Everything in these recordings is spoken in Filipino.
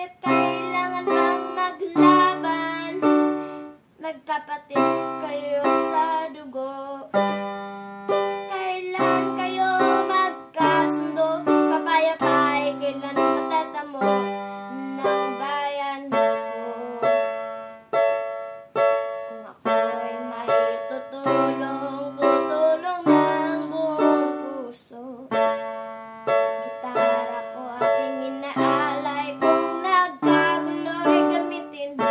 Bakit kailangan bang maglaban? Magkapatid kayo sa dugo. Kailan kayo magkasundo? Papayapay, kailan matatamo ng bayan ko? Kung ako'y may tutulong, tutulong ng buong puso. Gitara ko aking inaalay, kung nagkaguloy gamitin mo.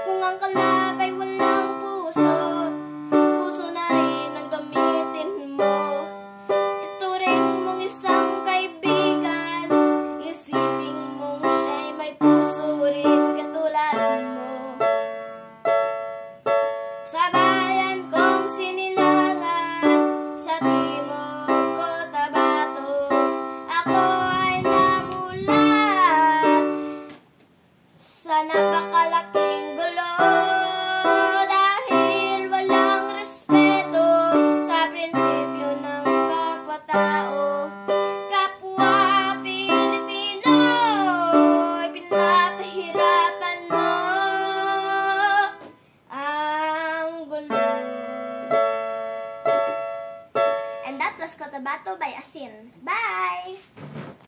Kung ang kalabay walang puso, puso na rin ang gamitin mo. Ituring mong isang kaibigan, isipin mong siya'y may puso rin katulad mo. Sa bayan kong Sinilangan, sa timog Cotabato, ako ay namulat sa napakalaking gulo. Dahil walang respeto sa prinsipyo ng kapwa-tao. Kapwa Pilipino, pinapahirapan mo ang gulo. And that was Cotabato by Asin. Bye!